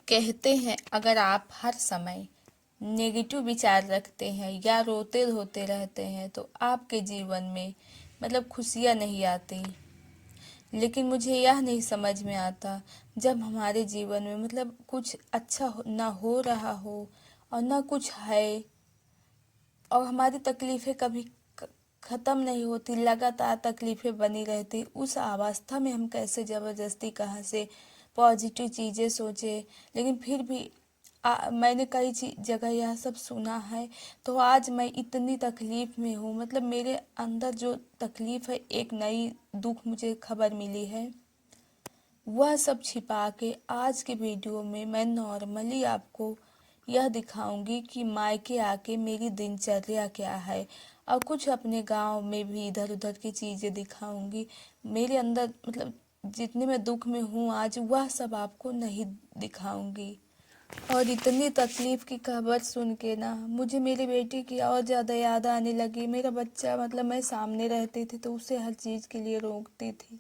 कहते हैं अगर आप हर समय नेगेटिव विचार रखते हैं या रोते धोते रहते हैं तो आपके जीवन में खुशियाँ नहीं आती। लेकिन मुझे यह नहीं समझ में आता, जब हमारे जीवन में कुछ अच्छा ना हो रहा हो और ना कुछ है और हमारी तकलीफ़ें कभी ख़त्म नहीं होती, लगातार तकलीफ़ें बनी रहती, उस अवस्था में हम कैसे ज़बरदस्ती कहाँ से पॉजिटिव चीज़ें सोचें। लेकिन फिर भी मैंने कई जगह यह सब सुना है, तो आज मैं इतनी तकलीफ़ में हूँ। मेरे अंदर जो तकलीफ़ है, एक नई दुख मुझे खबर मिली है, वह सब छिपा के आज के वीडियो में मैं नॉर्मली आपको यह दिखाऊंगी कि मायके आके मेरी दिनचर्या क्या है, और कुछ अपने गांव में भी इधर उधर की चीज़ें दिखाऊंगी। मेरे अंदर जितने मैं दुख में हूँ आज, वह सब आपको नहीं दिखाऊंगी। और इतनी तकलीफ की खबर सुन के ना मुझे मेरी बेटी की और ज़्यादा याद आने लगी। मेरा बच्चा मैं सामने रहती थी तो उसे हर चीज़ के लिए रोकती थी।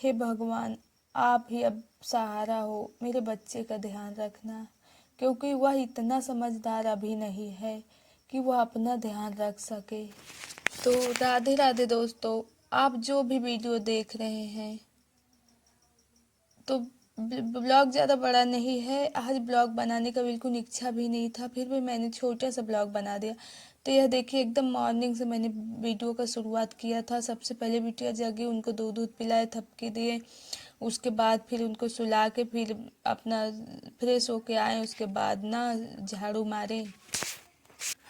हे भगवान, आप ही अब सहारा हो, मेरे बच्चे का ध्यान रखना, क्योंकि वह इतना समझदार अभी नहीं है कि वह अपना ध्यान रख सके। तो राधे राधे दोस्तों, आप जो भी वीडियो देख रहे हैं, तो ब्लॉग ज़्यादा बड़ा नहीं है। आज ब्लॉग बनाने का बिल्कुल इच्छा भी नहीं था, फिर भी मैंने छोटा सा ब्लॉग बना दिया। तो यह देखिए, एकदम मॉर्निंग से मैंने वीडियो का शुरुआत किया था। सबसे पहले बिटिया जगी, उनको दूध पिलाए, थपकी दिए, उसके बाद फिर उनको सुला के फिर अपना फ्रेश होके आए, उसके बाद ना झाड़ू मारे।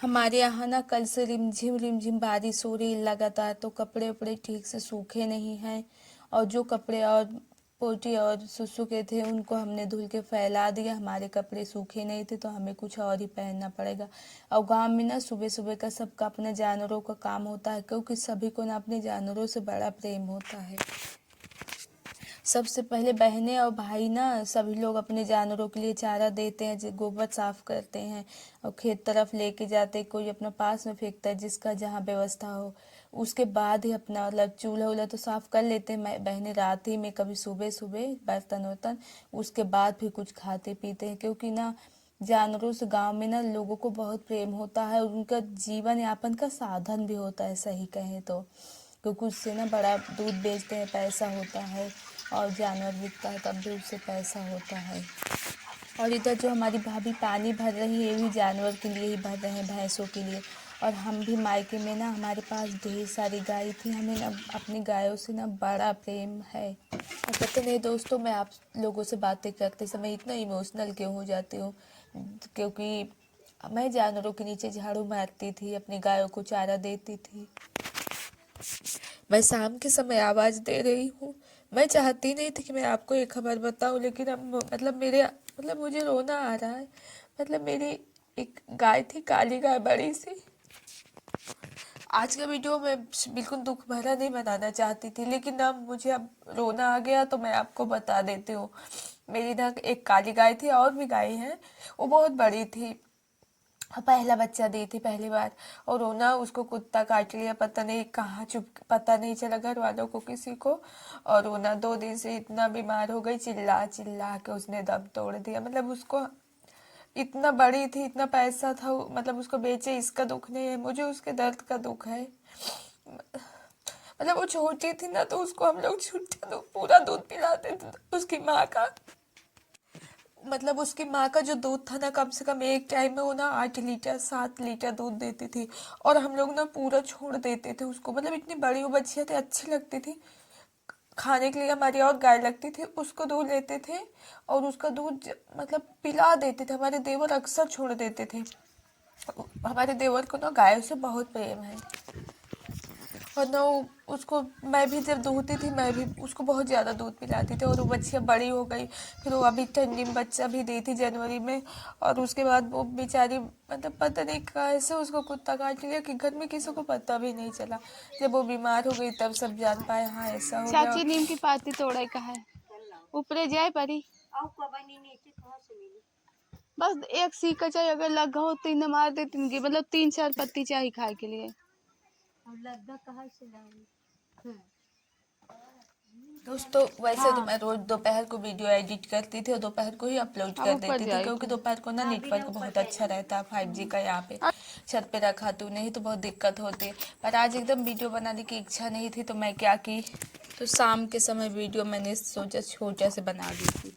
हमारे यहाँ ना कल से रिमझिम बारिश हो रही लगातार, तो कपड़े उपड़े ठीक से सूखे नहीं हैं, और जो कपड़े और पोटी और सुसु के थे उनको हमने धुल के फैला दिया। हमारे कपड़े सूखे नहीं थे तो हमें कुछ और ही पहनना पड़ेगा। और गांव में ना सुबह सुबह का सबका अपने जानवरों का काम होता है, क्योंकि सभी को ना अपने जानवरों से बड़ा प्रेम होता है। सबसे पहले बहनें और भाई ना सभी लोग अपने जानवरों के लिए चारा देते हैं, गोबर साफ करते हैं और खेत तरफ लेके जाते, कोई अपना पास में फेंकता है जिसका जहाँ व्यवस्था हो। उसके बाद ही अपना चूल्हा वूल्हा तो साफ कर लेते हैं बहनें रात ही में, कभी सुबह सुबह बर्तन वर्तन। उसके बाद फिर कुछ खाते पीते हैं, क्योंकि ना जानवरों से गांव में ना लोगों को बहुत प्रेम होता है और उनका जीवन यापन का साधन भी होता है, सही कहें तो, क्योंकि उससे ना बड़ा दूध बेचते हैं, पैसा होता है, और जानवर बिकता है तब भी उससे पैसा होता है। और इधर जो हमारी भाभी पानी भर रही है, ये भी जानवर के लिए ही भर रहे हैं, भैंसों के लिए। और हम भी मायके में ना हमारे पास ढेर सारी गाय थी, हमें ना अपनी गायों से ना बड़ा प्रेम है। और पता नहीं दोस्तों, मैं आप लोगों से बातें करते समय इतना इमोशनल क्यों हो जाती हूँ, क्योंकि मैं जानवरों के नीचे झाड़ू मारती थी, अपनी गायों को चारा देती थी। मैं शाम के समय आवाज़ दे रही हूँ। मैं चाहती नहीं थी कि मैं आपको ये खबर बताऊँ, लेकिन अब मेरे मुझे रोना आ रहा है। मेरी एक गाय थी, काली गाय, बड़ी सी। आज का वीडियो मैं बिल्कुल दुख भरा नहीं बनाना चाहती थी, लेकिन अब मुझे अब रोना आ गया तो मैं आपको बता देती हूँ। मेरी ना एक काली गाय थी, और भी गाय हैं, वो बहुत बड़ी थी, पहला बच्चा दी थी पहली बार। और वो ना उसको कुत्ता काट लिया, पता नहीं कहाँ पता नहीं चला घर वालों को किसी को। और वो ना 2 दिन से इतना बीमार हो गई, चिल्ला चिल्ला के उसने दम तोड़ दिया। उसको इतना बड़ी थी, इतना पैसा था, उसको बेचे, इसका दुख नहीं है, मुझे उसके दर्द का दुख है। वो छोटी थी ना, तो उसको हम लोग छुट्टा दूध, पूरा दूध पिलाते थे उसकी माँ का। उसकी माँ का जो दूध था ना, कम से कम एक टाइम में वो ना 8 लीटर 7 लीटर दूध देती थी, और हम लोग ना पूरा छोड़ देते थे उसको। इतनी बड़ी वो बच्चियाँ थी, अच्छी लगती थी खाने के लिए। हमारी और गाय लगती थी, उसको दूध लेते थे और उसका दूध पिला देते थे। हमारे देवर अक्सर छोड़ देते थे। हमारे देवर को ना गायों से बहुत प्रेम है, और ना उसको मैं भी जब दूहती थी, मैं भी उसको बहुत ज़्यादा दूध पिलाती थी। और वो बच्चियाँ बड़ी हो गई, फिर वो अभी ठंडी में बच्चा भी दी थी जनवरी में। और उसके बाद वो बेचारी पता नहीं कैसे उसको कुत्ता काट लिया कि घर में किसी को पता भी नहीं चला। जब वो बीमार हो गई तब सब जान पाए, हाँ ऐसा हो गया। चाची नीम की पाती तोड़े का है, ऊपरे जाए परी। बस एक सीका चाहिए, अगर लगा हो तीन मार दे, तीन की 3-4 पत्ती चाहिए खाए के लिए। दोस्तों वैसे तो हाँ मैं रोज दोपहर को वीडियो एडिट करती थी और दोपहर को ही अपलोड अब कर ऊपर देती थी, जाए क्योंकि थे। दोपहर को ना नेटवर्क बहुत अच्छा रहता है 5G का यहाँ पे। छत पे रखा तो नहीं तो बहुत दिक्कत होती है, पर आज एकदम वीडियो बनाने की इच्छा नहीं थी तो मैं क्या की, तो शाम के समय वीडियो मैंने सोचा छोटा से बना दी थी।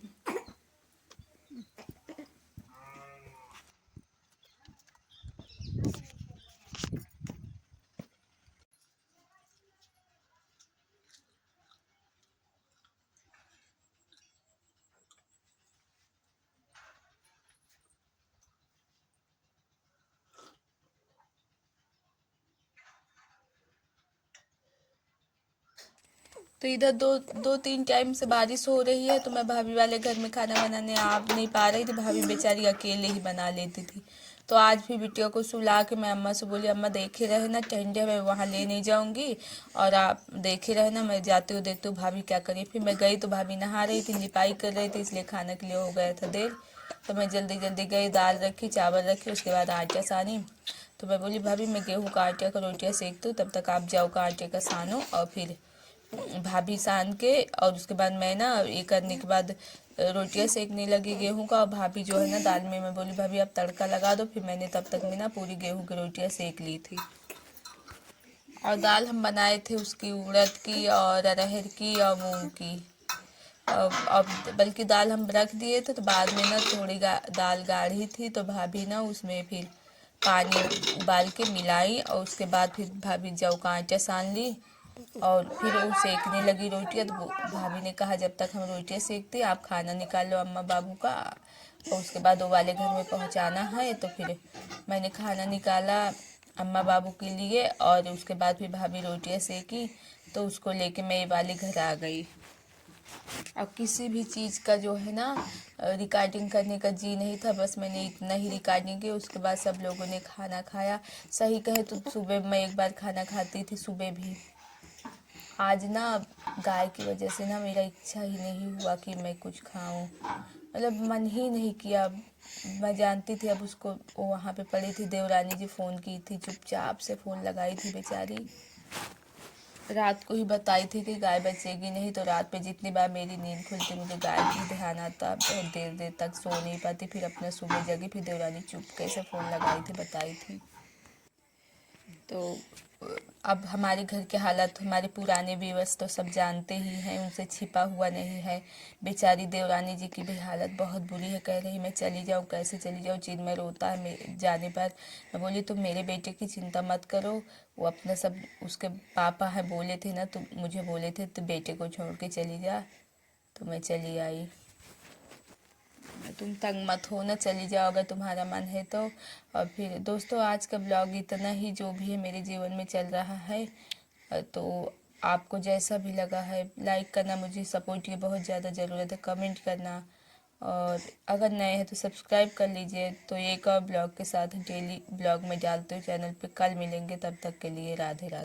तो इधर दो दो तीन टाइम से बारिश हो रही है, तो मैं भाभी वाले घर में खाना बनाने आ नहीं पा रही थी, भाभी बेचारी अकेले ही बना लेती थी। तो आज भी बिटिया को सुला के मैं अम्मा से बोली, अम्मा देखे रहे ना ठंडे में वहाँ ले नहीं जाऊंगी, और आप देखे रहे ना, मैं जाती हूँ देखती हूँ भाभी क्या करी। फिर मैं गई तो भाभी नहा रही थी, लिपाई कर रही थी, इसलिए खाने के लिए हो गया था देर। तो मैं जल्दी जल्दी गई, दाल रखी, चावल रखी, उसके बाद आटा सानी। तो मैं बोली भाभी मैं गेहूँ का आटे का रोटियाँ सेकती हूँ, तब तक आप जाओ का आटे का सानो। और फिर भाभी सान के, और उसके बाद मैं ना ये करने के बाद रोटियां सेकने लगी गेहूं का, और भाभी जो है ना दाल में, मैं बोली भाभी आप तड़का लगा दो, फिर मैंने तब तक में ना पूरी गेहूं की रोटियां सेक ली थी। और दाल हम बनाए थे उसकी उड़द की और अरहर की और मूंग की। अब बल्कि दाल हम रख दिए थे, तो बाद में ना थोड़ी दाल गाढ़ी थी, तो भाभी ना उसमें फिर पानी उबाल के मिलाई, और उसके बाद फिर भाभी जौ का आटा सान ली, और फिर वो सेकने लगी रोटियां। तो भाभी ने कहा जब तक हम रोटियां सेकते आप खाना निकाल लो अम्मा बाबू का, और उसके बाद वो वाले घर में पहुंचाना है। तो फिर मैंने खाना निकाला अम्मा बाबू के लिए, और उसके बाद फिर भाभी रोटियां सेकी, तो उसको लेके मैं ये वाले घर आ गई। अब किसी भी चीज़ का जो है ना रिकॉर्डिंग करने का जी नहीं था, बस मैंने इतना ही रिकॉर्डिंग की। उसके बाद सब लोगों ने खाना खाया। सही कहे तो सुबह मैं एक बार खाना खाती थी, सुबह भी। आज ना गाय की वजह से ना मेरा इच्छा ही नहीं हुआ कि मैं कुछ खाऊं, मतलब मन ही नहीं किया। मैं जानती थी अब उसको, वो वहाँ पे पड़ी थी, देवरानी जी फ़ोन की थी, चुपचाप से फ़ोन लगाई थी बेचारी। रात को ही बताई थी कि गाय बचेगी नहीं, तो रात पे जितनी बार मेरी नींद खुलती मुझे गाय की ध्यान आता, बहुत देर देर तक सो नहीं पाती। फिर अपना सुबह जगी, फिर देवरानी चुपके से फ़ोन लगाई थी, बताई थी। तो अब हमारे घर के हालत हमारे पुराने व्यूअर्स तो सब जानते ही हैं, उनसे छिपा हुआ नहीं है। बेचारी देवरानी जी की भी हालत बहुत बुरी है, कह रही मैं चली जाऊँ, कैसे चली जाऊँ, चिन्मय रोता है मेरे जाने पर। मैं बोली तुम मेरे बेटे की चिंता मत करो, वो अपना सब, उसके पापा है बोले थे ना, तो मुझे बोले थे तो बेटे को छोड़ के चली जा, तो मैं चली आई। तुम तंग मत हो ना, चली जाओ अगर तुम्हारा मन है तो। और फिर दोस्तों आज का ब्लॉग इतना ही, जो भी है मेरे जीवन में चल रहा है। तो आपको जैसा भी लगा है लाइक करना, मुझे सपोर्ट की बहुत ज़्यादा ज़रूरत है, कमेंट करना, और अगर नए हैं तो सब्सक्राइब कर लीजिए। तो एक और ब्लॉग के साथ डेली ब्लॉग में डालते हुए चैनल पे कल मिलेंगे, तब तक के लिए राधे राधे।